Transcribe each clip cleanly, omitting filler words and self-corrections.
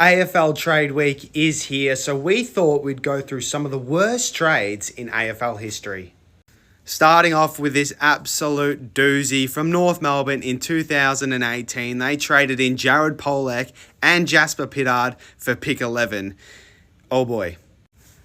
AFL trade week is here, so we thought we'd go through some of the worst trades in AFL history. Starting off with this absolute doozy from North Melbourne in 2018, they traded in Jared Polek and Jasper Pittard for pick 11. Oh boy.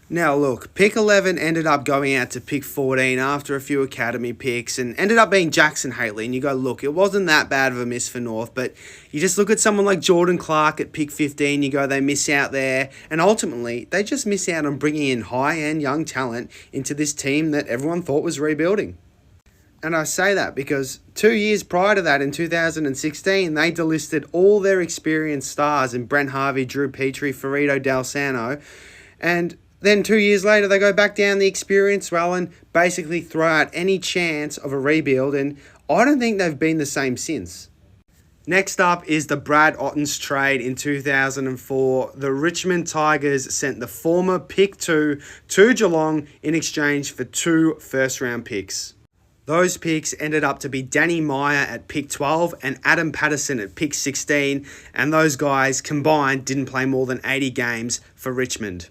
Now look, pick 11 ended up going out to pick 14 after a few academy picks and ended up being Jackson Haley. And you go, look, it wasn't that bad of a miss for North, but you just look at someone like Jordan Clark at pick 15, you go, they miss out there. And ultimately, they just miss out on bringing in high-end young talent into this team that everyone thought was rebuilding. And I say that because 2 years prior to that, in 2016, they delisted all their experienced stars in Brent Harvey, Drew Petrie, Farito Dalsano, and then 2 years later, they go back down the experience well and basically throw out any chance of a rebuild, and I don't think they've been the same since. Next up is the Brad Ottens trade in 2004. The Richmond Tigers sent the former pick 2 to Geelong in exchange for 2 first-round picks. Those picks ended up to be Danny Meyer at pick 12 and Adam Patterson at pick 16, and those guys combined didn't play more than 80 games for Richmond.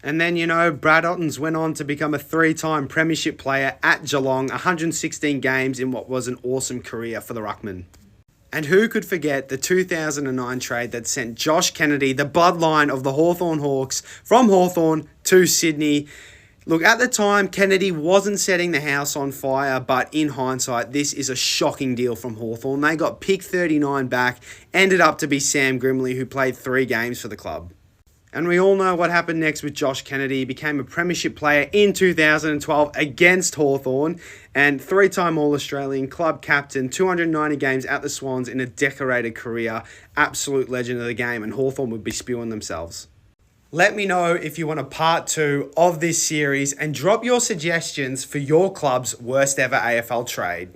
And then, Brad Ottens went on to become a 3-time premiership player at Geelong, 116 games in what was an awesome career for the Ruckman. And who could forget the 2009 trade that sent Josh Kennedy, the bloodline of the Hawthorn Hawks, from Hawthorn to Sydney. Look, at the time, Kennedy wasn't setting the house on fire, but in hindsight, this is a shocking deal from Hawthorn. They got pick 39 back, ended up to be Sam Grimley, who played 3 games for the club. And we all know what happened next with Josh Kennedy. He became a premiership player in 2012 against Hawthorn and 3-time All-Australian, club captain, 290 games at the Swans in a decorated career. Absolute legend of the game, and Hawthorn would be spewing themselves. Let me know if you want a part 2 of this series and drop your suggestions for your club's worst ever AFL trade.